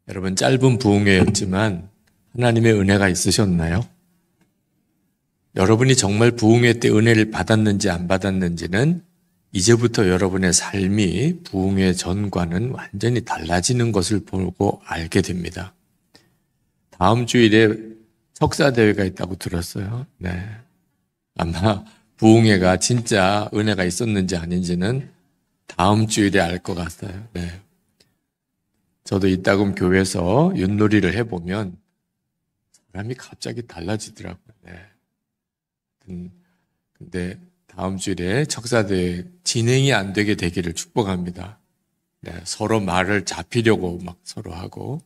여러분, 짧은 부흥회였지만 하나님의 은혜가 있으셨나요? 여러분이 정말 부흥회 때 은혜를 받았는지 안 받았는지는 이제부터 여러분의 삶이 부흥회 전과는 완전히 달라지는 것을 보고 알게 됩니다. 다음 주일에 석사대회가 있다고 들었어요. 네. 아마 부흥회가 진짜 은혜가 있었는지 아닌지는 다음 주일에 알 것 같아요. 네. 저도 이따금 교회에서 윷놀이를 해보면 사람이 갑자기 달라지더라고요. 네. 근데 다음 주일에 척사대회 진행이 안 되게 되기를 축복합니다. 네. 서로 말을 잡히려고 막 서로 하고,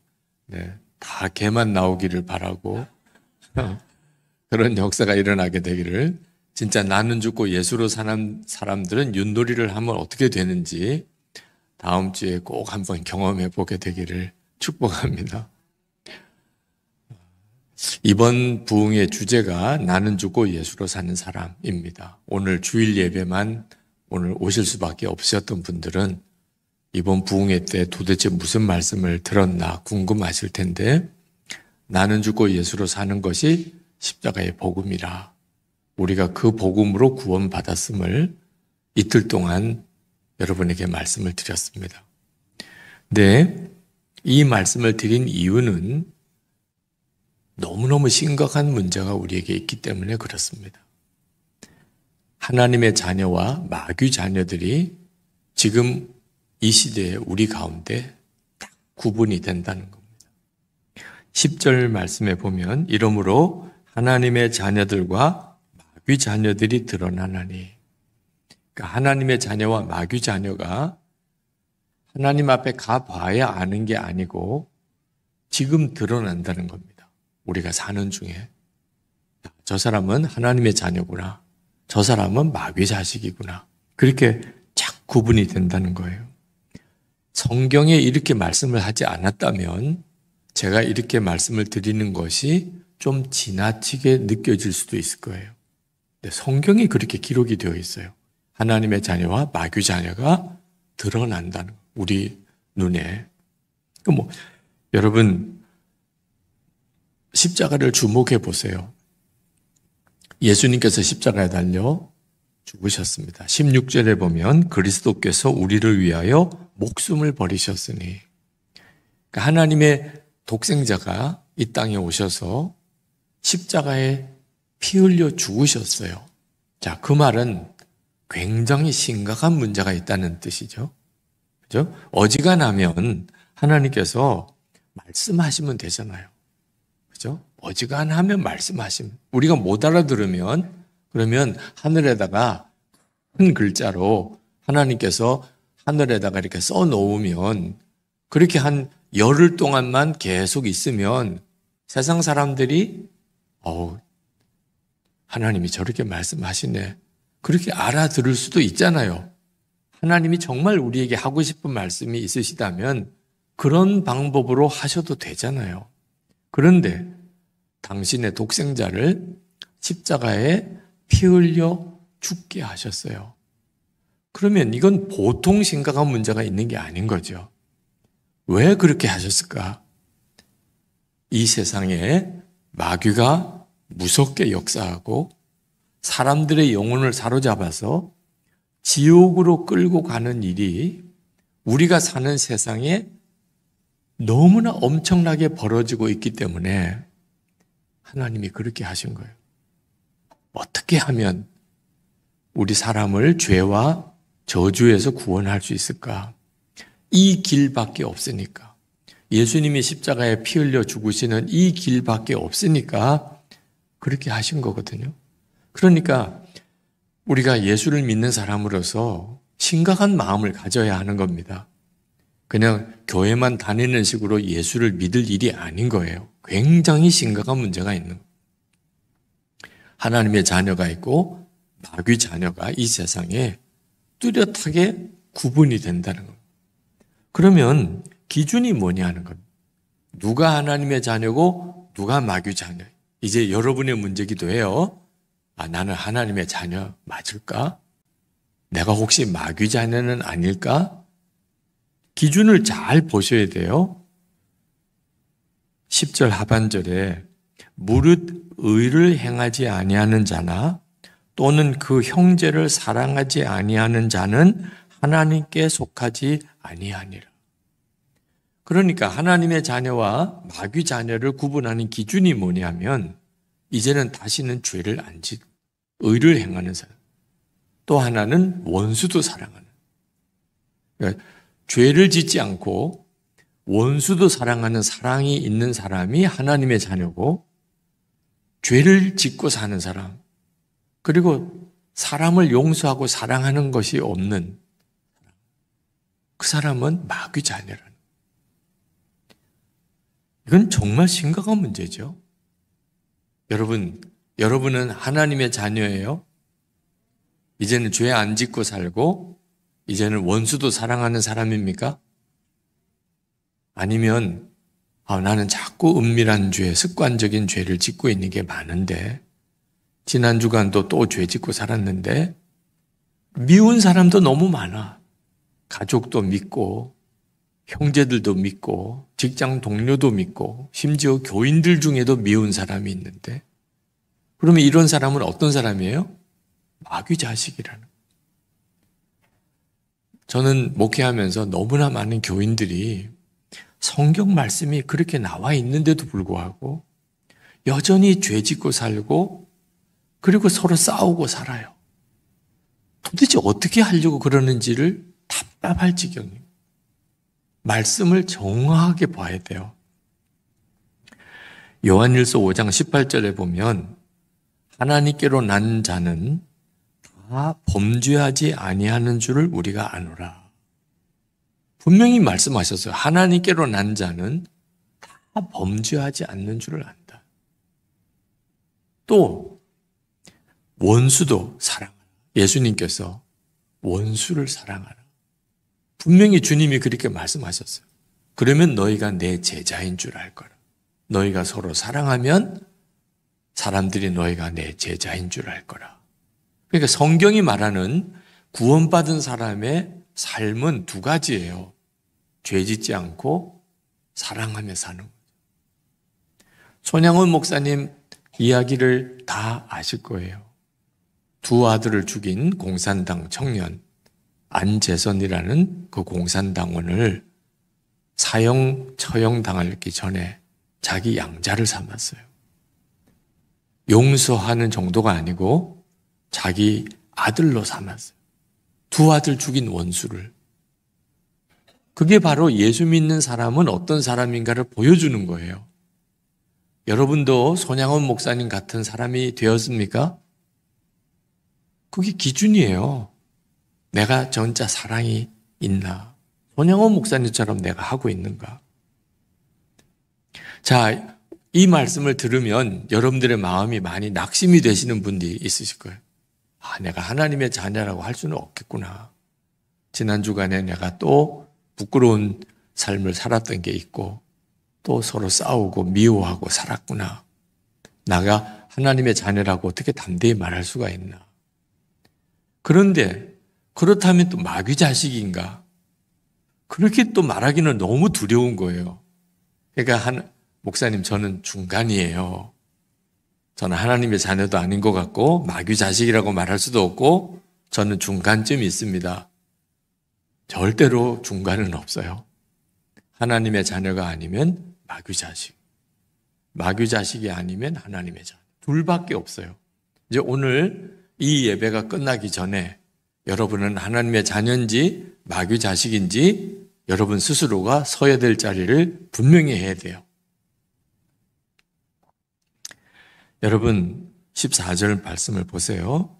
네. 다 개만 나오기를 바라고, 그런 역사가 일어나게 되기를, 진짜 나는 죽고 예수로 사는 사람들은 윷놀이를 하면 어떻게 되는지 다음 주에 꼭 한번 경험해 보게 되기를 축복합니다. 이번 부흥의 주제가 나는 죽고 예수로 사는 사람입니다. 오늘 주일 예배만 오늘 오실 수밖에 없으셨던 분들은 이번 부흥회 때 도대체 무슨 말씀을 들었나 궁금하실 텐데, 나는 죽고 예수로 사는 것이 십자가의 복음이라, 우리가 그 복음으로 구원받았음을 이틀 동안 여러분에게 말씀을 드렸습니다. 근데 이 말씀을 드린 이유는 너무너무 심각한 문제가 우리에게 있기 때문에 그렇습니다. 하나님의 자녀와 마귀 자녀들이 지금 이 시대에 우리 가운데 딱 구분이 된다는 겁니다. 10절 말씀에 보면 이러므로 하나님의 자녀들과 마귀 자녀들이 드러나나니, 그러니까 하나님의 자녀와 마귀 자녀가 하나님 앞에 가봐야 아는 게 아니고 지금 드러난다는 겁니다. 우리가 사는 중에 저 사람은 하나님의 자녀구나, 저 사람은 마귀 자식이구나, 그렇게 착 구분이 된다는 거예요. 성경에 이렇게 말씀을 하지 않았다면 제가 이렇게 말씀을 드리는 것이 좀 지나치게 느껴질 수도 있을 거예요. 근데 성경이 그렇게 기록이 되어 있어요. 하나님의 자녀와 마귀 자녀가 드러난다는 거예요. 우리 눈에. 여러분, 십자가를 주목해 보세요. 예수님께서 십자가에 달려 죽으셨습니다. 16절에 보면 그리스도께서 우리를 위하여 목숨을 버리셨으니, 그러니까 하나님의 독생자가 이 땅에 오셔서 십자가에 피 흘려 죽으셨어요. 자, 그 말은 굉장히 심각한 문제가 있다는 뜻이죠. 그죠? 어지간하면 하나님께서 말씀하시면 되잖아요. 그죠? 어지간하면 말씀하시면, 우리가 못 알아들으면, 그러면 하늘에다가 큰 글자로 하나님께서 하늘에다가 이렇게 써 놓으면, 그렇게 한 열흘 동안만 계속 있으면 세상 사람들이 하나님이 저렇게 말씀하시네, 그렇게 알아들을 수도 있잖아요. 하나님이 정말 우리에게 하고 싶은 말씀이 있으시다면 그런 방법으로 하셔도 되잖아요. 그런데 당신의 독생자를 십자가에 피 흘려 죽게 하셨어요. 그러면 이건 보통 심각한 문제가 있는 게 아닌 거죠. 왜 그렇게 하셨을까? 이 세상에 마귀가 무섭게 역사하고 사람들의 영혼을 사로잡아서 지옥으로 끌고 가는 일이 우리가 사는 세상에 너무나 엄청나게 벌어지고 있기 때문에 하나님이 그렇게 하신 거예요. 어떻게 하면 우리 사람을 죄와 저주에서 구원할 수 있을까? 이 길밖에 없으니까. 예수님이 십자가에 피 흘려 죽으시는 이 길밖에 없으니까 그렇게 하신 거거든요. 그러니까 우리가 예수를 믿는 사람으로서 심각한 마음을 가져야 하는 겁니다. 그냥 교회만 다니는 식으로 예수를 믿을 일이 아닌 거예요. 굉장히 심각한 문제가 있는 거예요. 하나님의 자녀가 있고 마귀 자녀가 이 세상에 뚜렷하게 구분이 된다는 거예요. 그러면 기준이 뭐냐 하는 겁니다. 누가 하나님의 자녀고 누가 마귀 자녀. 이제 여러분의 문제기도 해요. 나는 하나님의 자녀 맞을까? 내가 혹시 마귀 자녀는 아닐까? 기준을 잘 보셔야 돼요. 10절 하반절에 무릇 의를 행하지 아니하는 자나 또는 그 형제를 사랑하지 아니하는 자는 하나님께 속하지 아니하니라. 그러니까 하나님의 자녀와 마귀 자녀를 구분하는 기준이 뭐냐면 이제는 다시는 죄를 안 짓고 의를 행하는 사람, 또 하나는 원수도 사랑하는, 그러니까 죄를 짓지 않고 원수도 사랑하는 사랑이 있는 사람이 하나님의 자녀고, 죄를 짓고 사는 사람, 그리고 사람을 용서하고 사랑하는 것이 없는 그 사람은 마귀 자녀라는. 이건 정말 심각한 문제죠. 여러분은 하나님의 자녀예요. 이제는 죄 안 짓고 살고 이제는 원수도 사랑하는 사람입니까? 아니면 나는 자꾸 은밀한 죄, 습관적인 죄를 짓고 있는 게 많은데 지난 주간도 또 죄 짓고 살았는데 미운 사람도 너무 많아. 가족도 믿고 형제들도 믿고 직장 동료도 믿고 심지어 교인들 중에도 미운 사람이 있는데, 그러면 이런 사람은 어떤 사람이에요? 마귀 자식이라는. 저는 목회하면서 너무나 많은 교인들이 성경 말씀이 그렇게 나와 있는데도 불구하고 여전히 죄 짓고 살고 그리고 서로 싸우고 살아요. 도대체 어떻게 하려고 그러는지를 답답할 지경이에요. 말씀을 정확하게 봐야 돼요. 요한일서 5장 18절에 보면 하나님께로 난 자는 다 범죄하지 아니하는 줄을 우리가 아노라. 분명히 말씀하셨어요. 하나님께로 난 자는 다 범죄하지 않는 줄을 안다. 또 원수도 사랑하라. 예수님께서 원수를 사랑하라. 분명히 주님이 그렇게 말씀하셨어요. 그러면 너희가 내 제자인 줄 알 거라. 너희가 서로 사랑하면 사람들이 너희가 내 제자인 줄 알 거라. 그러니까 성경이 말하는 구원받은 사람의 삶은 두 가지예요. 죄 짓지 않고 사랑하며 사는 거죠. 손양원 목사님 이야기를 다 아실 거예요. 두 아들을 죽인 공산당 청년 안재선이라는 그 공산당원을 사형 처형당하기 전에 자기 양자를 삼았어요. 용서하는 정도가 아니고 자기 아들로 삼았어요. 두 아들 죽인 원수를. 그게 바로 예수 믿는 사람은 어떤 사람인가를 보여주는 거예요. 여러분도 손양원 목사님 같은 사람이 되었습니까? 그게 기준이에요. 내가 진짜 사랑이 있나? 손양원 목사님처럼 내가 하고 있는가? 자, 이 말씀을 들으면 여러분들의 마음이 많이 낙심이 되시는 분들이 있으실 거예요. 내가 하나님의 자녀라고 할 수는 없겠구나. 지난 주간에 내가 또 부끄러운 삶을 살았던 게 있고 또 서로 싸우고 미워하고 살았구나. 나가 하나님의 자녀라고 어떻게 담대히 말할 수가 있나. 그런데 그렇다면 또 마귀 자식인가? 그렇게 또 말하기는 너무 두려운 거예요. 그러니까 목사님 저는 중간이에요. 저는 하나님의 자녀도 아닌 것 같고 마귀 자식이라고 말할 수도 없고 저는 중간쯤 있습니다. 절대로 중간은 없어요. 하나님의 자녀가 아니면 마귀 자식, 마귀 자식이 아니면 하나님의 자녀. 둘밖에 없어요. 이제 오늘 이 예배가 끝나기 전에 여러분은 하나님의 자녀인지 마귀 자식인지 여러분 스스로가 서야 될 자리를 분명히 해야 돼요. 여러분 14절 말씀을 보세요.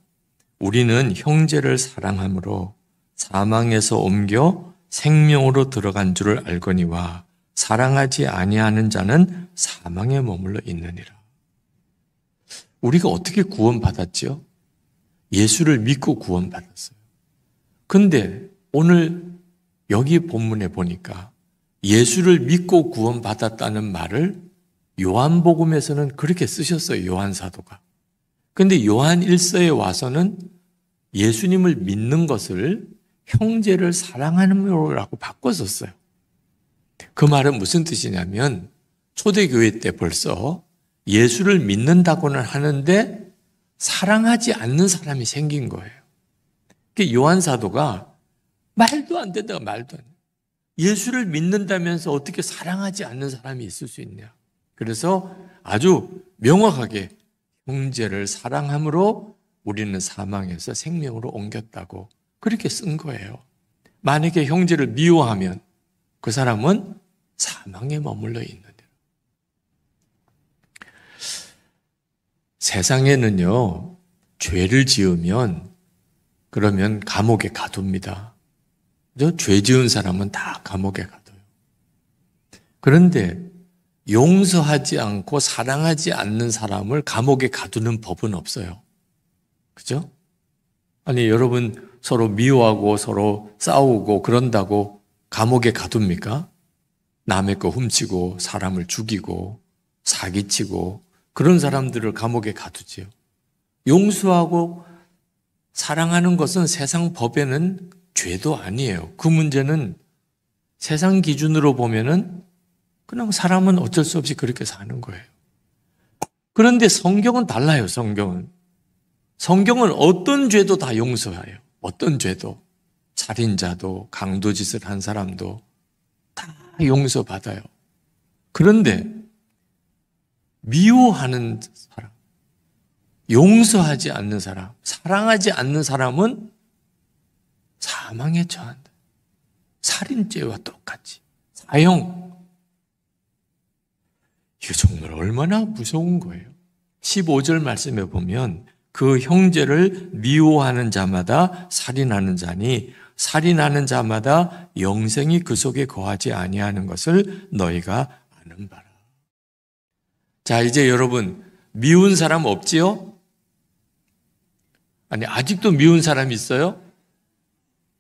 우리는 형제를 사랑함으로 사망에서 옮겨 생명으로 들어간 줄을 알거니와 사랑하지 아니하는 자는 사망에 머물러 있느니라. 우리가 어떻게 구원받았죠? 예수를 믿고 구원받았어요. 근데 오늘 여기 본문에 보니까 예수를 믿고 구원받았다는 말을 요한복음에서는 그렇게 쓰셨어요. 요한 사도가. 근데 요한 1서에 와서는 예수님을 믿는 것을 형제를 사랑하는 거라고 바꿨었어요. 그 말은 무슨 뜻이냐면 초대교회 때 벌써 예수를 믿는다고는 하는데 사랑하지 않는 사람이 생긴 거예요. 요한 사도가 말도 안 된다가 말도 안 돼. 예수를 믿는다면서 어떻게 사랑하지 않는 사람이 있을 수 있냐. 그래서 아주 명확하게 형제를 사랑함으로 우리는 사망에서 생명으로 옮겼다고 그렇게 쓴 거예요. 만약에 형제를 미워하면 그 사람은 사망에 머물러 있는 데요. 세상에는요, 죄를 지으면 그러면 감옥에 가둡니다. 죄 지은 사람은 다 감옥에 가둬요. 그런데 용서하지 않고 사랑하지 않는 사람을 감옥에 가두는 법은 없어요. 그죠? 아니, 여러분 서로 미워하고 서로 싸우고 그런다고 감옥에 가둡니까? 남의 거 훔치고 사람을 죽이고 사기치고 그런 사람들을 감옥에 가두지요. 용서하고 사랑하는 것은 세상 법에는 죄도 아니에요. 그 문제는 세상 기준으로 보면은 그냥 사람은 어쩔 수 없이 그렇게 사는 거예요. 그런데 성경은 달라요, 성경은. 성경은 어떤 죄도 다 용서해요. 어떤 죄도. 살인자도, 강도짓을 한 사람도 다 용서받아요. 그런데 미워하는 사람, 용서하지 않는 사람, 사랑하지 않는 사람은 사망에 처한다. 살인죄와 똑같이. 사형. 이거 정말 얼마나 무서운 거예요. 15절 말씀에 보면 그 형제를 미워하는 자마다 살인하는 자니 살인하는 자마다 영생이 그 속에 거하지 아니하는 것을 너희가 아는 바라. 자, 이제 여러분 미운 사람 없지요? 아니, 아직도 미운 사람 있어요?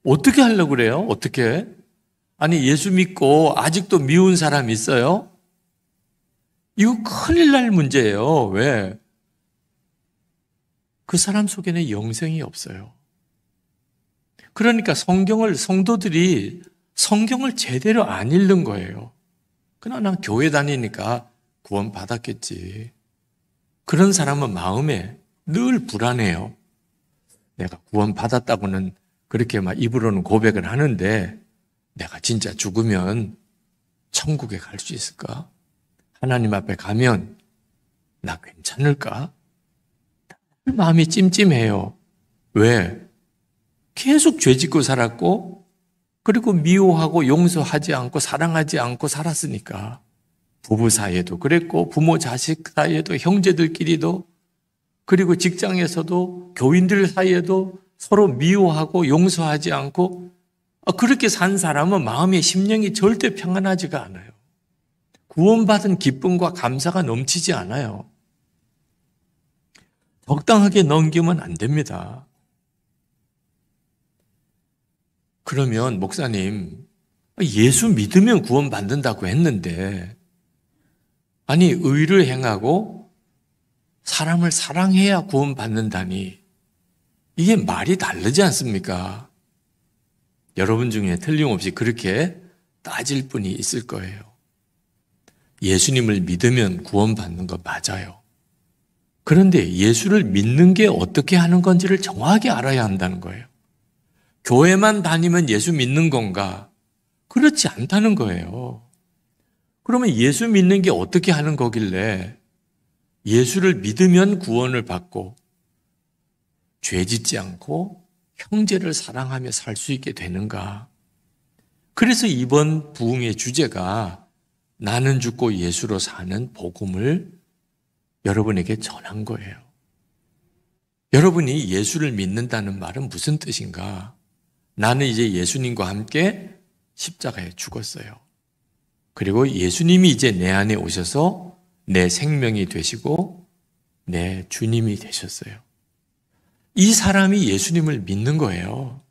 어떻게 하려고 그래요? 어떻게? 아니, 예수 믿고 아직도 미운 사람 있어요? 이거 큰일 날 문제예요. 왜? 그 사람 속에는 영생이 없어요. 그러니까 성도들이 성경을 제대로 안 읽는 거예요. 그냥 난 교회 다니니까 구원 받았겠지. 그런 사람은 마음에 늘 불안해요. 내가 구원 받았다고는 그렇게 막 입으로는 고백을 하는데 내가 진짜 죽으면 천국에 갈 수 있을까? 하나님 앞에 가면 나 괜찮을까? 마음이 찜찜해요. 왜? 계속 죄 짓고 살았고 그리고 미워하고 용서하지 않고 사랑하지 않고 살았으니까 부부 사이에도 그랬고 부모 자식 사이에도 형제들끼리도 그리고 직장에서도 교인들 사이에도 서로 미워하고 용서하지 않고 그렇게 산 사람은 마음의 심령이 절대 평안하지가 않아요. 구원받은 기쁨과 감사가 넘치지 않아요. 적당하게 넘기면 안 됩니다. 그러면 목사님, 예수 믿으면 구원받는다고 했는데 아니 의를 행하고 사람을 사랑해야 구원받는다니 이게 말이 다르지 않습니까? 여러분 중에 틀림없이 그렇게 따질 분이 있을 거예요. 예수님을 믿으면 구원받는 거 맞아요. 그런데 예수를 믿는 게 어떻게 하는 건지를 정확히 알아야 한다는 거예요. 교회만 다니면 예수 믿는 건가? 그렇지 않다는 거예요. 그러면 예수 믿는 게 어떻게 하는 거길래 예수를 믿으면 구원을 받고 죄 짓지 않고 형제를 사랑하며 살 수 있게 되는가? 그래서 이번 부흥의 주제가 나는 죽고 예수로 사는 복음을 여러분에게 전한 거예요. 여러분이 예수를 믿는다는 말은 무슨 뜻인가? 나는 이제 예수님과 함께 십자가에 죽었어요. 그리고 예수님이 이제 내 안에 오셔서 내 생명이 되시고 내 주님이 되셨어요. 이 사람이 예수님을 믿는 거예요.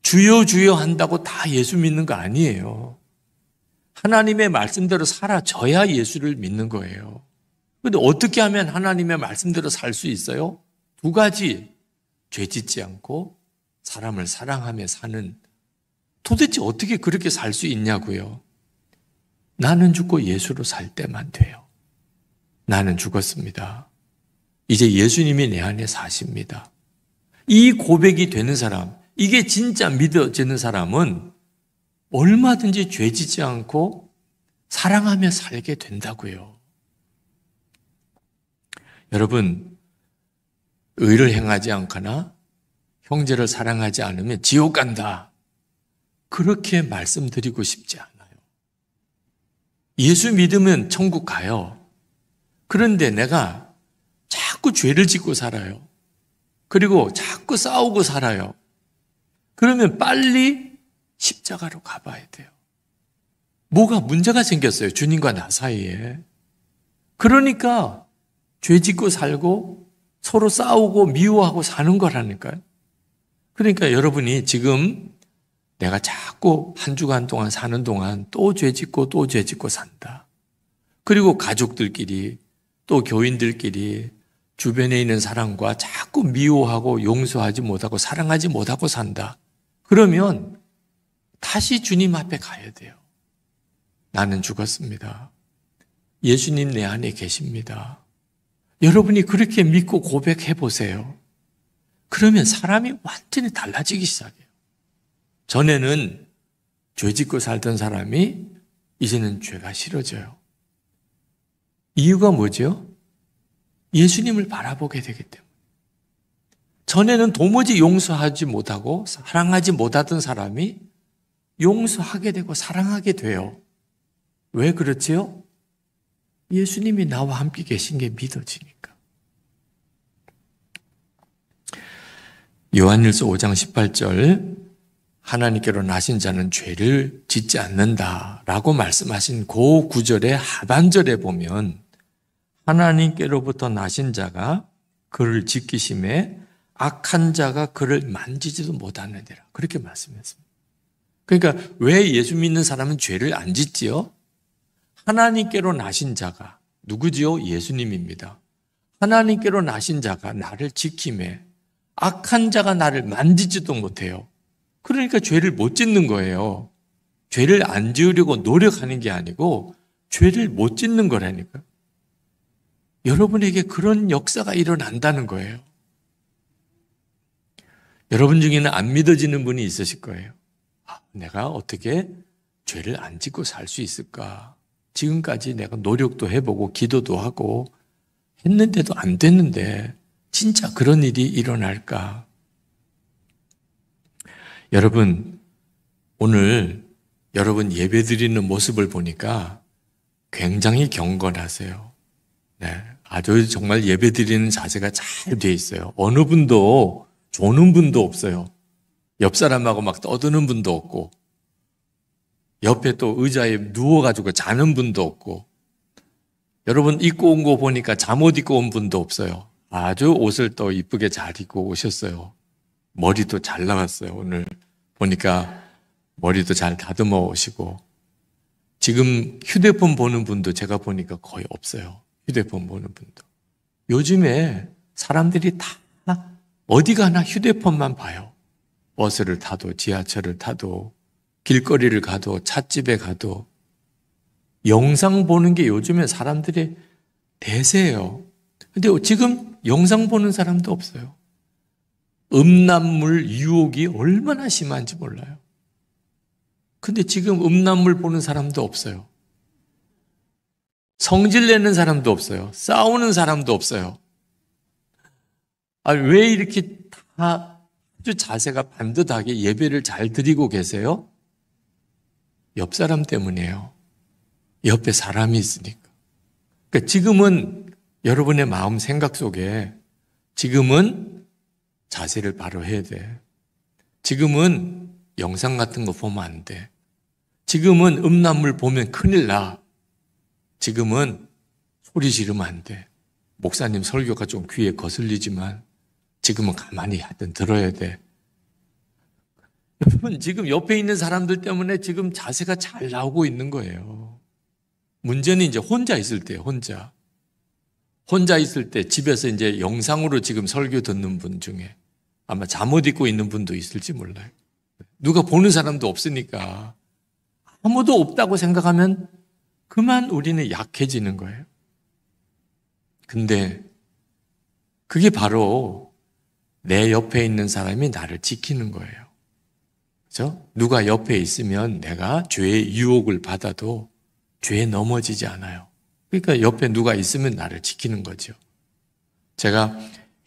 주여 주여 한다고 다 예수 믿는 거 아니에요. 하나님의 말씀대로 살아져야 예수를 믿는 거예요. 그런데 어떻게 하면 하나님의 말씀대로 살 수 있어요? 두 가지, 죄 짓지 않고 사람을 사랑하며 사는, 도대체 어떻게 그렇게 살 수 있냐고요. 나는 죽고 예수로 살 때만 돼요. 나는 죽었습니다. 이제 예수님이 내 안에 사십니다. 이 고백이 되는 사람, 이게 진짜 믿어지는 사람은 얼마든지 죄지지 않고 사랑하며 살게 된다고요. 여러분, 의를 행하지 않거나 형제를 사랑하지 않으면 지옥 간다. 그렇게 말씀드리고 싶지 않아요. 예수 믿으면 천국 가요. 그런데 내가 자꾸 죄를 짓고 살아요. 그리고 자꾸 싸우고 살아요. 그러면 빨리 십자가로 가봐야 돼요. 뭐가 문제가 생겼어요. 주님과 나 사이에. 그러니까 죄 짓고 살고 서로 싸우고 미워하고 사는 거라니까요. 그러니까 여러분이 지금 내가 자꾸 한 주간 동안 사는 동안 또 죄 짓고 또 죄 짓고 산다. 그리고 가족들끼리 또 교인들끼리 주변에 있는 사람과 자꾸 미워하고 용서하지 못하고 사랑하지 못하고 산다. 그러면 다시 주님 앞에 가야 돼요. 나는 죽었습니다. 예수님 내 안에 계십니다. 여러분이 그렇게 믿고 고백해 보세요. 그러면 사람이 완전히 달라지기 시작해요. 전에는 죄 짓고 살던 사람이 이제는 죄가 싫어져요. 이유가 뭐죠? 예수님을 바라보게 되기 때문에. 전에는 도무지 용서하지 못하고 사랑하지 못하던 사람이 용서하게 되고 사랑하게 돼요. 왜 그렇지요? 예수님이 나와 함께 계신 게 믿어지니까. 요한일서 5장 18절 하나님께로 나신 자는 죄를 짓지 않는다라고 말씀하신 그 구절의 하반절에 보면 하나님께로부터 나신 자가 그를 지키심에 악한 자가 그를 만지지도 못하느니라. 그렇게 말씀했습니다. 그러니까 왜 예수 믿는 사람은 죄를 안 짓지요? 하나님께로 나신 자가 누구지요? 예수님입니다. 하나님께로 나신 자가 나를 지킴에 악한 자가 나를 만지지도 못해요. 그러니까 죄를 못 짓는 거예요. 죄를 안 지으려고 노력하는 게 아니고 죄를 못 짓는 거라니까요. 여러분에게 그런 역사가 일어난다는 거예요. 여러분 중에는 안 믿어지는 분이 있으실 거예요. 내가 어떻게 죄를 안 짓고 살 수 있을까? 지금까지 내가 노력도 해보고 기도도 하고 했는데도 안 됐는데 진짜 그런 일이 일어날까? 여러분, 오늘 여러분 예배드리는 모습을 보니까 굉장히 경건하세요. 네, 아주 정말 예배드리는 자세가 잘 돼 있어요. 어느 분도 조는 분도 없어요. 옆 사람하고 막 떠드는 분도 없고 옆에 또 의자에 누워가지고 자는 분도 없고 여러분 입고 온 거 보니까 잠옷 입고 온 분도 없어요. 아주 옷을 또 이쁘게 잘 입고 오셨어요. 머리도 잘 나갔어요. 오늘 보니까 머리도 잘 다듬어 오시고 지금 휴대폰 보는 분도 제가 보니까 거의 없어요. 휴대폰 보는 분도. 요즘에 사람들이 다 어디 가나 휴대폰만 봐요. 버스를 타도 지하철을 타도 길거리를 가도 찻집에 가도 영상 보는 게 요즘에 사람들의 대세예요. 근데 지금 영상 보는 사람도 없어요. 음란물 유혹이 얼마나 심한지 몰라요. 근데 지금 음란물 보는 사람도 없어요. 성질 내는 사람도 없어요. 싸우는 사람도 없어요. 왜 이렇게 다 아주 자세가 반듯하게 예배를 잘 드리고 계세요? 옆 사람 때문이에요. 옆에 사람이 있으니까. 그러니까 지금은 여러분의 마음 생각 속에 지금은 자세를 바로 해야 돼. 지금은 영상 같은 거 보면 안 돼. 지금은 음란물 보면 큰일 나. 지금은 소리 지르면 안 돼. 목사님 설교가 좀 귀에 거슬리지만 지금은 가만히 하여튼 들어야 돼. 여러분 지금 옆에 있는 사람들 때문에 지금 자세가 잘 나오고 있는 거예요. 문제는 이제 혼자 있을 때예요. 혼자 있을 때 집에서 이제 영상으로 지금 설교 듣는 분 중에 아마 잠옷 입고 있는 분도 있을지 몰라요. 누가 보는 사람도 없으니까 아무도 없다고 생각하면 그만 우리는 약해지는 거예요. 근데 그게 바로 내 옆에 있는 사람이 나를 지키는 거예요. 그죠? 누가 옆에 있으면 내가 죄의 유혹을 받아도 죄에 넘어지지 않아요. 그러니까 옆에 누가 있으면 나를 지키는 거죠. 제가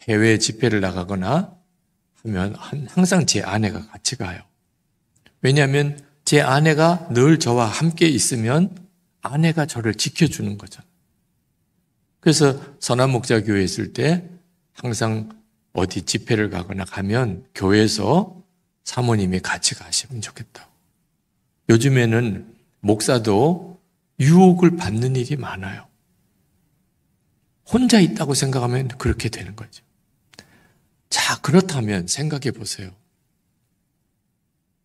해외 집회를 나가거나 하면 항상 제 아내가 같이 가요. 왜냐하면 제 아내가 늘 저와 함께 있으면 아내가 저를 지켜주는 거잖아요. 그래서 선한목자교회에 있을 때 항상 어디 집회를 가거나 가면 교회에서 사모님이 같이 가시면 좋겠다고. 요즘에는 목사도 유혹을 받는 일이 많아요. 혼자 있다고 생각하면 그렇게 되는 거죠. 자, 그렇다면 생각해 보세요.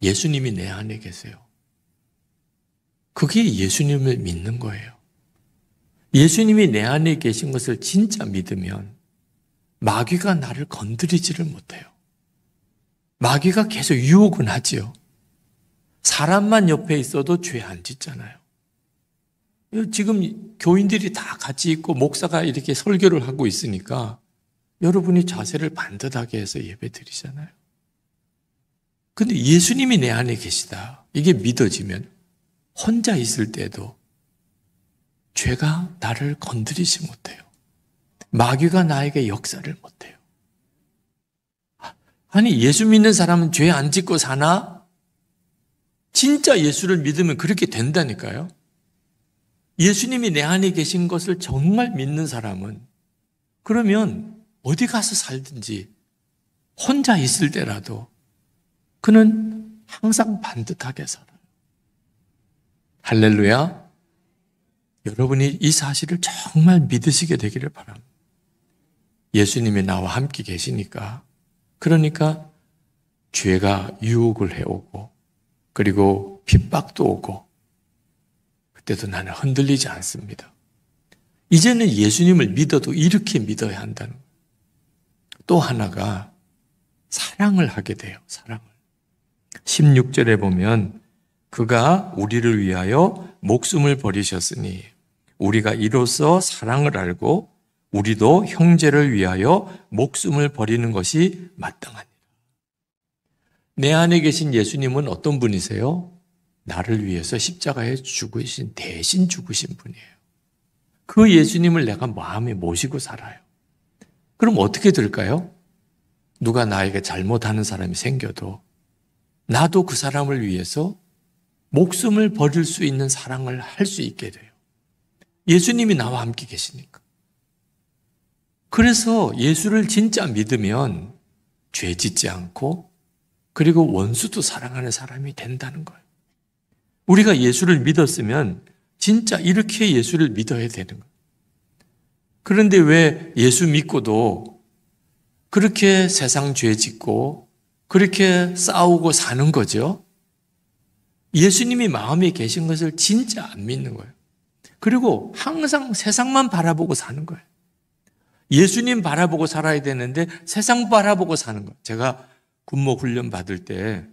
예수님이 내 안에 계세요. 그게 예수님을 믿는 거예요. 예수님이 내 안에 계신 것을 진짜 믿으면 마귀가 나를 건드리지를 못해요. 마귀가 계속 유혹은 하지요. 사람만 옆에 있어도 죄 안 짓잖아요. 지금 교인들이 다 같이 있고 목사가 이렇게 설교를 하고 있으니까 여러분이 자세를 반듯하게 해서 예배 드리잖아요. 근데 예수님이 내 안에 계시다. 이게 믿어지면 혼자 있을 때도 죄가 나를 건드리지 못해요. 마귀가 나에게 역사를 못해요. 아니, 예수 믿는 사람은 죄 안 짓고 사나? 진짜 예수를 믿으면 그렇게 된다니까요. 예수님이 내 안에 계신 것을 정말 믿는 사람은 그러면 어디 가서 살든지 혼자 있을 때라도 그는 항상 반듯하게 살아요. 할렐루야. 여러분이 이 사실을 정말 믿으시게 되기를 바랍니다. 예수님이 나와 함께 계시니까, 그러니까 죄가 유혹을 해오고 그리고 핍박도 오고 그때도 나는 흔들리지 않습니다. 이제는 예수님을 믿어도 이렇게 믿어야 한다는 거예요. 또 하나가 사랑을 하게 돼요. 사랑을. 16절에 보면 그가 우리를 위하여 목숨을 버리셨으니 우리가 이로써 사랑을 알고 우리도 형제를 위하여 목숨을 버리는 것이 마땅하니라. 내 안에 계신 예수님은 어떤 분이세요? 나를 위해서 십자가에 죽으신, 대신 죽으신 분이에요. 그 예수님을 내가 마음에 모시고 살아요. 그럼 어떻게 될까요? 누가 나에게 잘못하는 사람이 생겨도 나도 그 사람을 위해서 목숨을 버릴 수 있는 사랑을 할 수 있게 돼요. 예수님이 나와 함께 계시니까. 그래서 예수를 진짜 믿으면 죄 짓지 않고 그리고 원수도 사랑하는 사람이 된다는 거예요. 우리가 예수를 믿었으면 진짜 이렇게 예수를 믿어야 되는 거예요. 그런데 왜 예수 믿고도 그렇게 세상 죄 짓고 그렇게 싸우고 사는 거죠? 예수님이 마음에 계신 것을 진짜 안 믿는 거예요. 그리고 항상 세상만 바라보고 사는 거예요. 예수님 바라보고 살아야 되는데 세상 바라보고 사는 거예요. 제가 군목 훈련 받을 때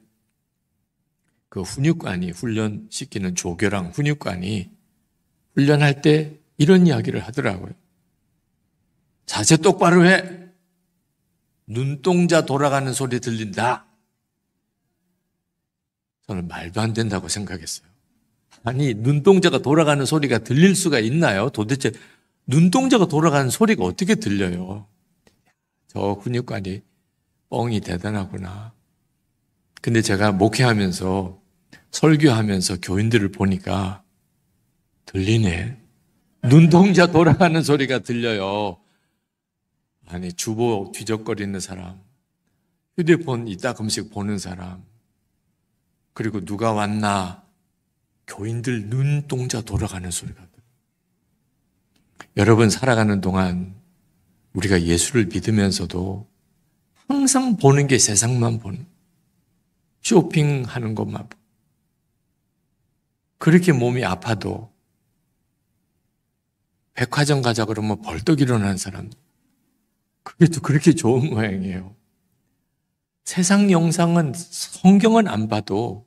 그 훈육관이, 훈련시키는 조교랑 훈육관이 훈련할 때 이런 이야기를 하더라고요. 자세 똑바로 해. 눈동자 돌아가는 소리 들린다. 저는 말도 안 된다고 생각했어요. 아니, 눈동자가 돌아가는 소리가 들릴 수가 있나요? 도대체 눈동자가 돌아가는 소리가 어떻게 들려요? 저 훈육관이 뻥이 대단하구나. 근데 제가 목회하면서 설교하면서 교인들을 보니까 들리네. 눈동자 돌아가는 소리가 들려요. 아니, 주보 뒤적거리는 사람, 휴대폰 이따금씩 보는 사람, 그리고 누가 왔나, 교인들 눈동자 돌아가는 소리가 들려요. 여러분 살아가는 동안 우리가 예수를 믿으면서도 항상 보는 게 세상만 보는, 쇼핑하는 것만 보는, 그렇게 몸이 아파도 백화점 가자 그러면 벌떡 일어나는 사람, 그게 또 그렇게 좋은 모양이에요. 세상 영상은, 성경은 안 봐도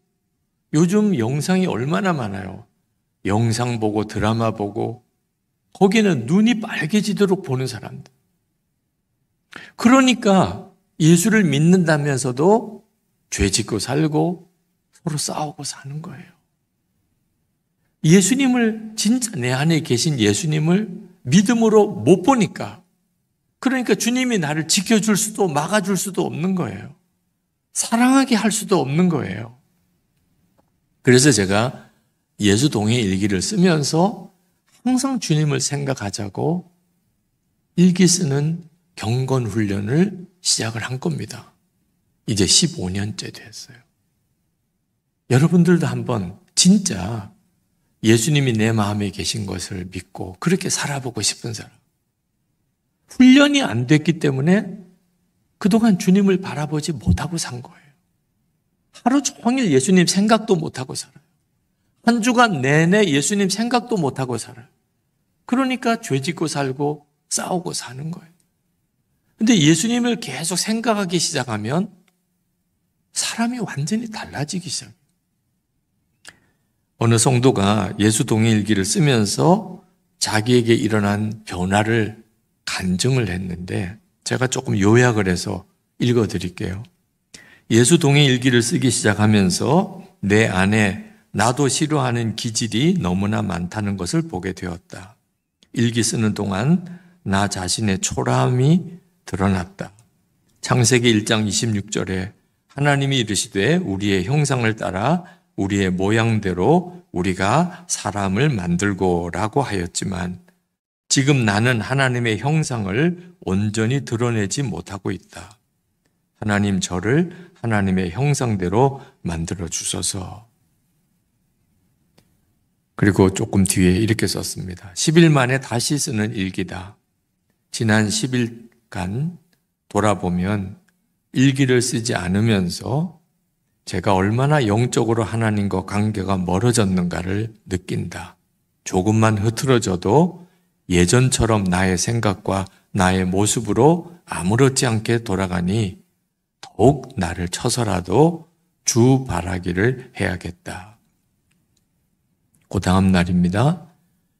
요즘 영상이 얼마나 많아요. 영상 보고 드라마 보고 거기는 눈이 빨개지도록 보는 사람들. 그러니까 예수를 믿는다면서도 죄 짓고 살고 서로 싸우고 사는 거예요. 예수님을 진짜 내 안에 계신 예수님을 믿음으로 못 보니까 그러니까 주님이 나를 지켜줄 수도 막아줄 수도 없는 거예요. 사랑하게 할 수도 없는 거예요. 그래서 제가 예수 동행 일기를 쓰면서 항상 주님을 생각하자고 일기 쓰는 경건 훈련을 시작을 한 겁니다. 이제 15년째 됐어요. 여러분들도 한번 진짜 예수님이 내 마음에 계신 것을 믿고 그렇게 살아보고 싶은 사람. 훈련이 안 됐기 때문에 그동안 주님을 바라보지 못하고 산 거예요. 하루 종일 예수님 생각도 못하고 살아요. 한 주간 내내 예수님 생각도 못하고 살아요. 그러니까 죄 짓고 살고 싸우고 사는 거예요. 근데 예수님을 계속 생각하기 시작하면 사람이 완전히 달라지기 시작해요. 어느 성도가 예수 동행일기를 쓰면서 자기에게 일어난 변화를 간증을 했는데 제가 조금 요약을 해서 읽어드릴게요. 예수 동행일기를 쓰기 시작하면서 내 안에 나도 싫어하는 기질이 너무나 많다는 것을 보게 되었다. 일기 쓰는 동안 나 자신의 초라함이 드러났다. 창세기 1장 26절에 하나님이 이르시되 우리의 형상을 따라 우리의 모양대로 우리가 사람을 만들고라고 하였지만 지금 나는 하나님의 형상을 온전히 드러내지 못하고 있다. 하나님 저를 하나님의 형상대로 만들어 주소서. 그리고 조금 뒤에 이렇게 썼습니다. 10일 만에 다시 쓰는 일기다. 지난 10일간 돌아보면 일기를 쓰지 않으면서 제가 얼마나 영적으로 하나님과 관계가 멀어졌는가를 느낀다. 조금만 흐트러져도 예전처럼 나의 생각과 나의 모습으로 아무렇지 않게 돌아가니 더욱 나를 쳐서라도 주 바라기를 해야겠다. 그 다음 날입니다.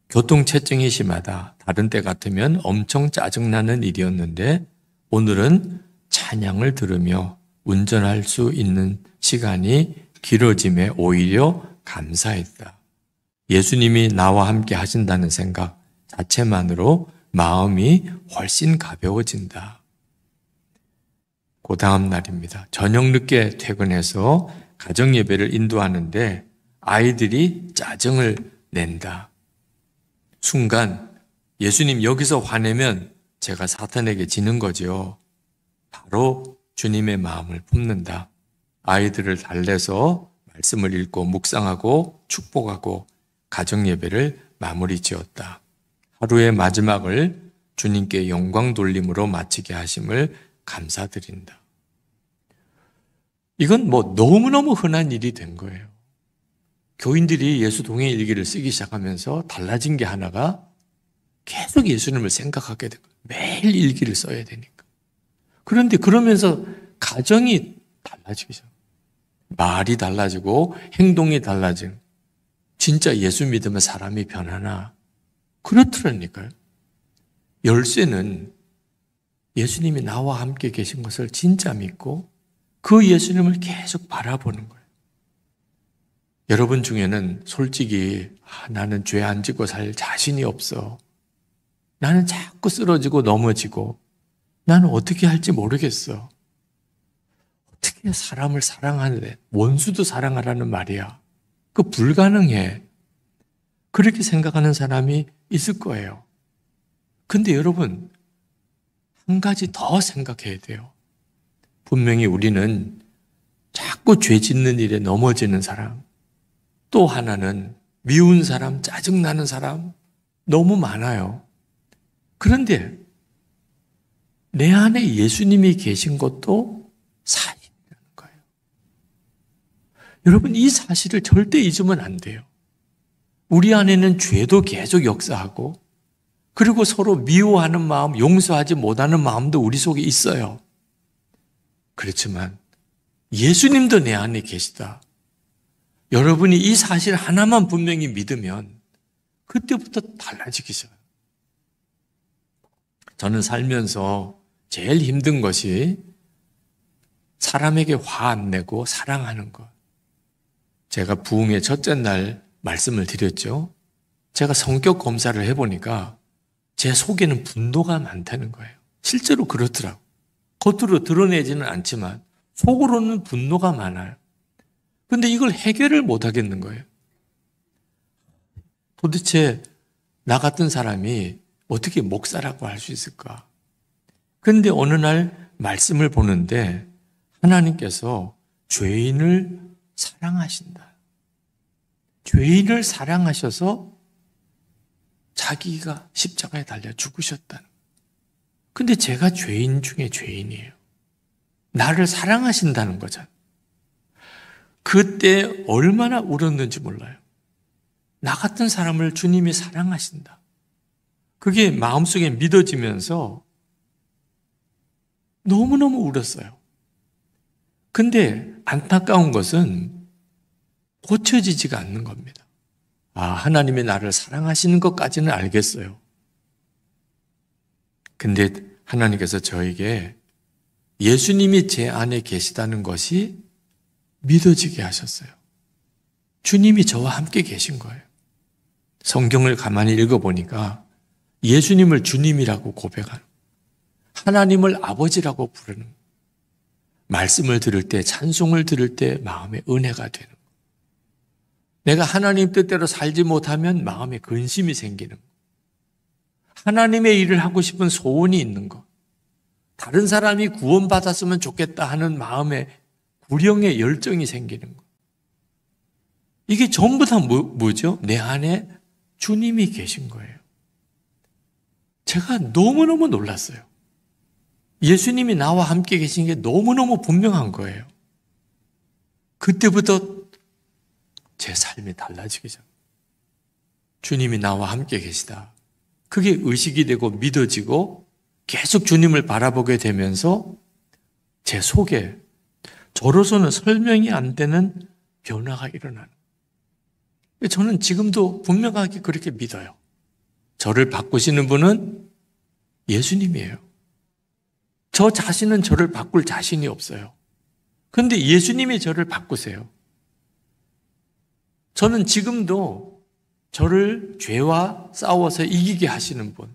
교통체증이 심하다. 다른 때 같으면 엄청 짜증나는 일이었는데 오늘은 찬양을 들으며 운전할 수 있는 시간이 길어짐에 오히려 감사했다. 예수님이 나와 함께 하신다는 생각 자체만으로 마음이 훨씬 가벼워진다. 그 다음 날입니다. 저녁 늦게 퇴근해서 가정예배를 인도하는데 아이들이 짜증을 낸다. 순간 예수님 여기서 화내면 제가 사탄에게 지는 거죠. 바로 주님의 마음을 품는다. 아이들을 달래서 말씀을 읽고 묵상하고 축복하고 가정예배를 마무리 지었다. 하루의 마지막을 주님께 영광 돌림으로 마치게 하심을 감사드린다. 이건 너무너무 흔한 일이 된 거예요. 교인들이 예수 동행 일기를 쓰기 시작하면서 달라진 게 하나가 계속 예수님을 생각하게 되고 매일 일기를 써야 되니까. 그런데 그러면서 가정이 달라지기 시작해요. 말이 달라지고 행동이 달라지는. 진짜 예수 믿으면 사람이 변하나? 그렇더라니까요. 열쇠는 예수님이 나와 함께 계신 것을 진짜 믿고 그 예수님을 계속 바라보는 거예요. 여러분 중에는 솔직히 나는 죄 안 짓고 살 자신이 없어. 나는 자꾸 쓰러지고 넘어지고 나는 어떻게 할지 모르겠어. 어떻게 사람을 사랑하는데 원수도 사랑하라는 말이야. 그 불가능해. 그렇게 생각하는 사람이 있을 거예요. 근데 여러분 한 가지 더 생각해야 돼요. 분명히 우리는 자꾸 죄 짓는 일에 넘어지는 사람, 또 하나는 미운 사람, 짜증나는 사람 너무 많아요. 그런데 내 안에 예수님이 계신 것도 사실이라는 거예요. 여러분 이 사실을 절대 잊으면 안 돼요. 우리 안에는 죄도 계속 역사하고 그리고 서로 미워하는 마음, 용서하지 못하는 마음도 우리 속에 있어요. 그렇지만 예수님도 내 안에 계시다. 여러분이 이 사실 하나만 분명히 믿으면 그때부터 달라지기 시작해요. 저는 살면서 제일 힘든 것이 사람에게 화 안 내고 사랑하는 것. 제가 부흥의 첫째 날 말씀을 드렸죠. 제가 성격 검사를 해보니까 제 속에는 분노가 많다는 거예요. 실제로 그렇더라고요. 겉으로 드러내지는 않지만 속으로는 분노가 많아요. 근데 이걸 해결을 못 하겠는 거예요. 도대체 나 같은 사람이 어떻게 목사라고 할 수 있을까? 그런데 어느 날 말씀을 보는데 하나님께서 죄인을 사랑하신다. 죄인을 사랑하셔서 자기가 십자가에 달려 죽으셨다는 거예요. 근데 제가 죄인 중에 죄인이에요. 나를 사랑하신다는 거잖아요. 그때 얼마나 울었는지 몰라요. 나 같은 사람을 주님이 사랑하신다. 그게 마음속에 믿어지면서 너무너무 울었어요. 근데 안타까운 것은 고쳐지지가 않는 겁니다. 하나님이 나를 사랑하시는 것까지는 알겠어요. 근데 하나님께서 저에게 예수님이 제 안에 계시다는 것이 믿어지게 하셨어요. 주님이 저와 함께 계신 거예요. 성경을 가만히 읽어보니까 예수님을 주님이라고 고백하는, 하나님을 아버지라고 부르는, 말씀을 들을 때, 찬송을 들을 때 마음에 은혜가 되는 거예요. 내가 하나님 뜻대로 살지 못하면 마음에 근심이 생기는 거예요. 하나님의 일을 하고 싶은 소원이 있는 것, 다른 사람이 구원받았으면 좋겠다 하는 마음에 구령의 열정이 생기는 것. 이게 전부 다 뭐죠? 내 안에 주님이 계신 거예요. 제가 너무너무 놀랐어요. 예수님이 나와 함께 계신 게 너무너무 분명한 거예요. 그때부터 제 삶이 달라지기 시작합니다. 주님이 나와 함께 계시다. 그게 의식이 되고 믿어지고 계속 주님을 바라보게 되면서 제 속에 저로서는 설명이 안 되는 변화가 일어나는 거예요. 저는 지금도 분명하게 그렇게 믿어요. 저를 바꾸시는 분은 예수님이에요. 저 자신은 저를 바꿀 자신이 없어요. 그런데 예수님이 저를 바꾸세요. 저는 지금도 저를 죄와 싸워서 이기게 하시는 분,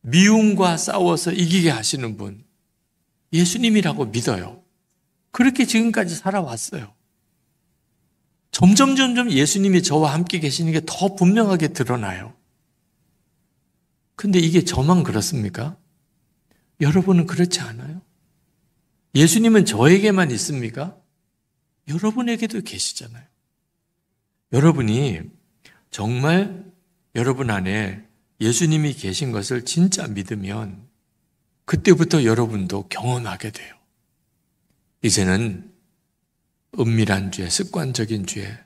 미움과 싸워서 이기게 하시는 분, 예수님이라고 믿어요. 그렇게 지금까지 살아왔어요. 점점 예수님이 저와 함께 계시는 게 더 분명하게 드러나요. 근데 이게 저만 그렇습니까? 여러분은 그렇지 않아요? 예수님은 저에게만 있습니까? 여러분에게도 계시잖아요. 여러분이 정말 여러분 안에 예수님이 계신 것을 진짜 믿으면 그때부터 여러분도 경험하게 돼요. 이제는 은밀한 죄, 습관적인 죄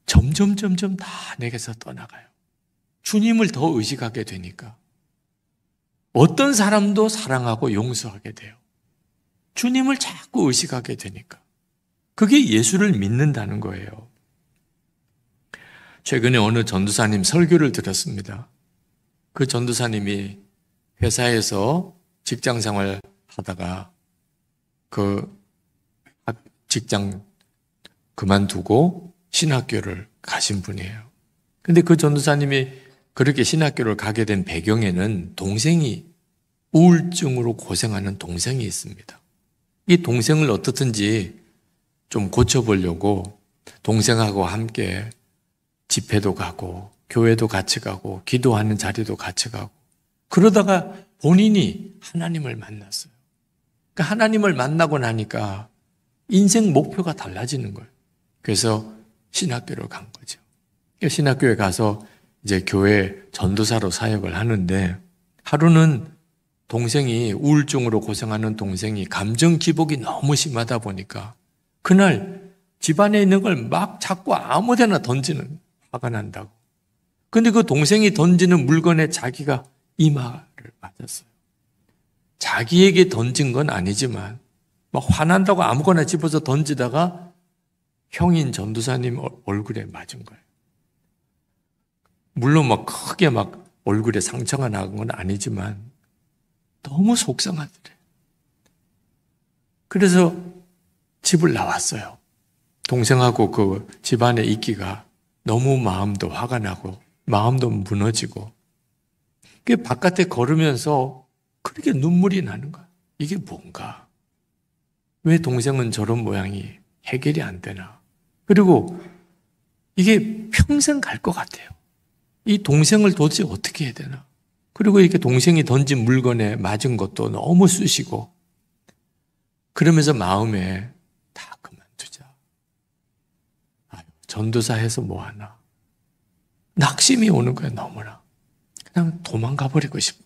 점점 다 내게서 떠나가요. 주님을 더 의식하게 되니까 어떤 사람도 사랑하고 용서하게 돼요. 주님을 자꾸 의식하게 되니까. 그게 예수를 믿는다는 거예요. 최근에 어느 전도사님 설교를 들었습니다. 그 전도사님이 회사에서 직장 생활 하다가 그 직장 그만두고 신학교를 가신 분이에요. 근데 그 전도사님이 그렇게 신학교를 가게 된 배경에는 동생이 우울증으로 고생하는 동생이 있습니다. 이 동생을 어떻든지 좀 고쳐보려고 동생하고 함께 집회도 가고 교회도 같이 가고 기도하는 자리도 같이 가고 그러다가 본인이 하나님을 만났어요. 그러니까 하나님을 만나고 나니까 인생 목표가 달라지는 거예요. 그래서 신학교를 간 거죠. 신학교에 가서 이제 교회 전도사로 사역을 하는데 하루는 동생이 우울증으로 고생하는 동생이 감정 기복이 너무 심하다 보니까 그날 집안에 있는 걸 막 자꾸 아무 데나 던지는 화가 난다고. 근데 그 동생이 던지는 물건에 자기가 이마를 맞았어요. 자기에게 던진 건 아니지만 막 화난다고 아무거나 집어서 던지다가 형인 전도사님 얼굴에 맞은 거예요. 물론 막 크게 막 얼굴에 상처가 나는 건 아니지만 너무 속상하더래. 그래서 집을 나왔어요. 동생하고 그 집안에 있기가 너무 마음도 화가 나고 마음도 무너지고 그 바깥에 걸으면서 그렇게 눈물이 나는 거야. 이게 뭔가? 왜 동생은 저런 모양이 해결이 안 되나? 그리고 이게 평생 갈 것 같아요. 이 동생을 도대체 어떻게 해야 되나? 그리고 이렇게 동생이 던진 물건에 맞은 것도 너무 쑤시고 그러면서 마음에 다 그만두자. 아유, 전도사 해서 뭐하나. 낙심이 오는 거예요, 너무나. 그냥 도망가 버리고 싶고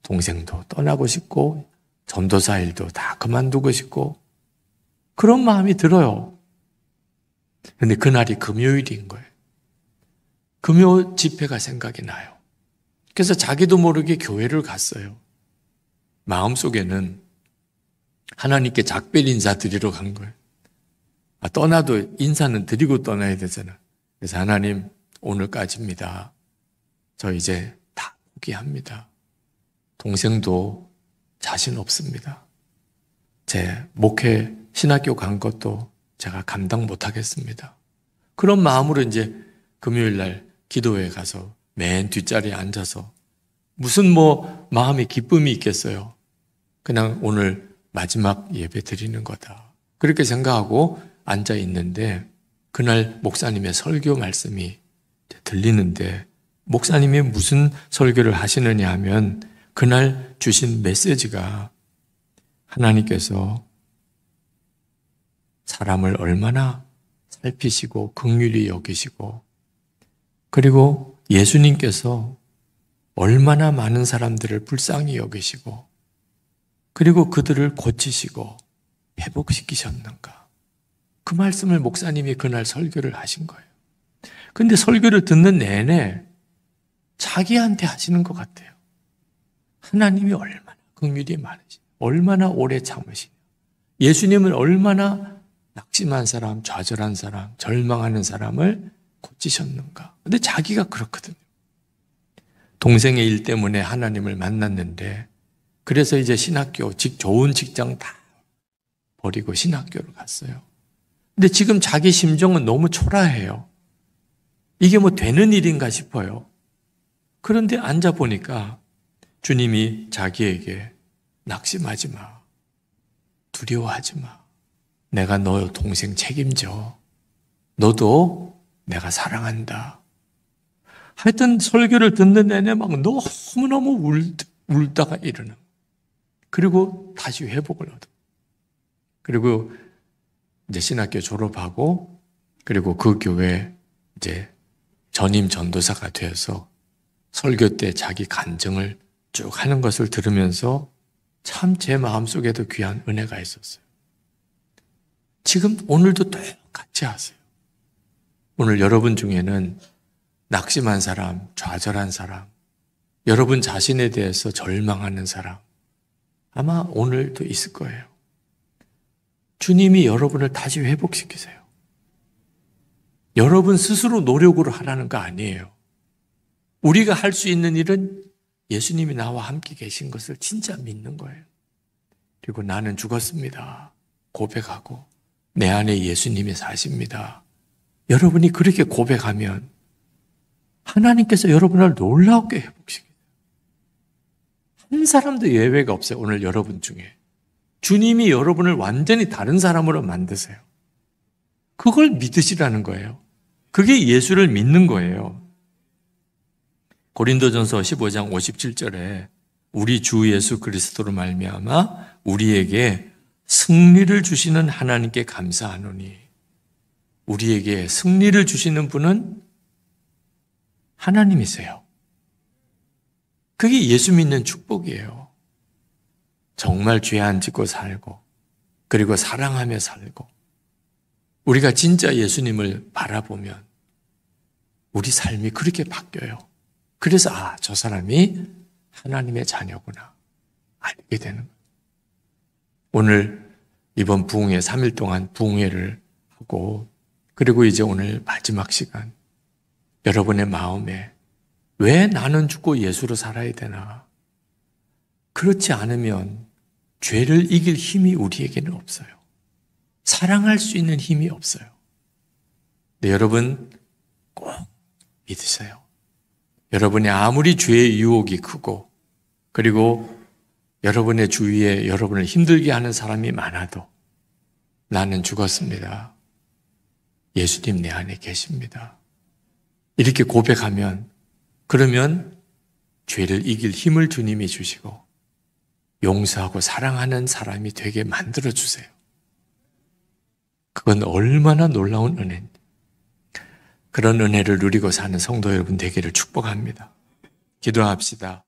동생도 떠나고 싶고 전도사 일도 다 그만두고 싶고 그런 마음이 들어요. 그런데 그날이 금요일인 거예요. 금요 집회가 생각이 나요. 그래서 자기도 모르게 교회를 갔어요. 마음속에는 하나님께 작별 인사 드리러 간 거예요. 떠나도 인사는 드리고 떠나야 되잖아. 그래서 하나님 오늘까지입니다. 저 이제 다 포기합니다. 동생도 자신 없습니다. 제 목회 신학교 간 것도 제가 감당 못하겠습니다. 그런 마음으로 이제 금요일 날 기도회에 가서 맨 뒷자리에 앉아서 무슨 마음에 기쁨이 있겠어요. 그냥 오늘 마지막 예배 드리는 거다. 그렇게 생각하고 앉아 있는데 그날 목사님의 설교 말씀이 들리는데 목사님이 무슨 설교를 하시느냐 하면 그날 주신 메시지가 하나님께서 사람을 얼마나 살피시고 긍휼히 여기시고 그리고 예수님께서 얼마나 많은 사람들을 불쌍히 여기시고 그리고 그들을 고치시고 회복시키셨는가. 그 말씀을 목사님이 그날 설교를 하신 거예요. 근데 설교를 듣는 내내 자기한테 하시는 것 같아요. 하나님이 얼마나 긍휼이 많으시냐, 얼마나 오래 참으시냐, 예수님은 얼마나 낙심한 사람, 좌절한 사람, 절망하는 사람을 고치셨는가. 근데 자기가 그렇거든요. 동생의 일 때문에 하나님을 만났는데 그래서 이제 신학교, 좋은 직장 다 버리고 신학교를 갔어요. 근데 지금 자기 심정은 너무 초라해요. 이게 되는 일인가 싶어요. 그런데 앉아보니까 주님이 자기에게 낙심하지 마. 두려워하지 마. 내가 너 동생 책임져. 너도 내가 사랑한다. 하여튼 설교를 듣는 내내 막 너무너무 울다가 일어나. 그리고 다시 회복을 얻어. 그리고 이제 신학교 졸업하고 그리고 그 교회 이제 전임 전도사가 되어서 설교 때 자기 간증을 쭉 하는 것을 들으면서 참 제 마음속에도 귀한 은혜가 있었어요. 지금 오늘도 똑같이 하세요. 오늘 여러분 중에는 낙심한 사람, 좌절한 사람, 여러분 자신에 대해서 절망하는 사람 아마 오늘도 있을 거예요. 주님이 여러분을 다시 회복시키세요. 여러분 스스로 노력으로 하라는 거 아니에요. 우리가 할 수 있는 일은 예수님이 나와 함께 계신 것을 진짜 믿는 거예요. 그리고 나는 죽었습니다. 고백하고 내 안에 예수님이 사십니다. 여러분이 그렇게 고백하면 하나님께서 여러분을 놀라우게 회복시켜요. 한 사람도 예외가 없어요. 오늘 여러분 중에. 주님이 여러분을 완전히 다른 사람으로 만드세요. 그걸 믿으시라는 거예요. 그게 예수를 믿는 거예요. 고린도전서 15장 57절에 우리 주 예수 그리스도로 말미암아 우리에게 승리를 주시는 하나님께 감사하노니. 우리에게 승리를 주시는 분은 하나님이세요. 그게 예수 믿는 축복이에요. 정말 죄 안 짓고 살고 그리고 사랑하며 살고 우리가 진짜 예수님을 바라보면 우리 삶이 그렇게 바뀌어요. 그래서 저 사람이 하나님의 자녀구나 알게 되는 거예요. 오늘 이번 부흥회 3일 동안 부흥회를 하고 그리고 이제 오늘 마지막 시간, 여러분의 마음에 왜 나는 죽고 예수로 살아야 되나? 그렇지 않으면 죄를 이길 힘이 우리에게는 없어요. 사랑할 수 있는 힘이 없어요. 네, 여러분 꼭 믿으세요. 여러분이 아무리 죄의 유혹이 크고 그리고 여러분의 주위에 여러분을 힘들게 하는 사람이 많아도 나는 죽었습니다. 예수님 내 안에 계십니다. 이렇게 고백하면 그러면 죄를 이길 힘을 주님이 주시고 용서하고 사랑하는 사람이 되게 만들어주세요. 그건 얼마나 놀라운 은혜인지. 그런 은혜를 누리고 사는 성도 여러분 되기를 축복합니다. 기도합시다.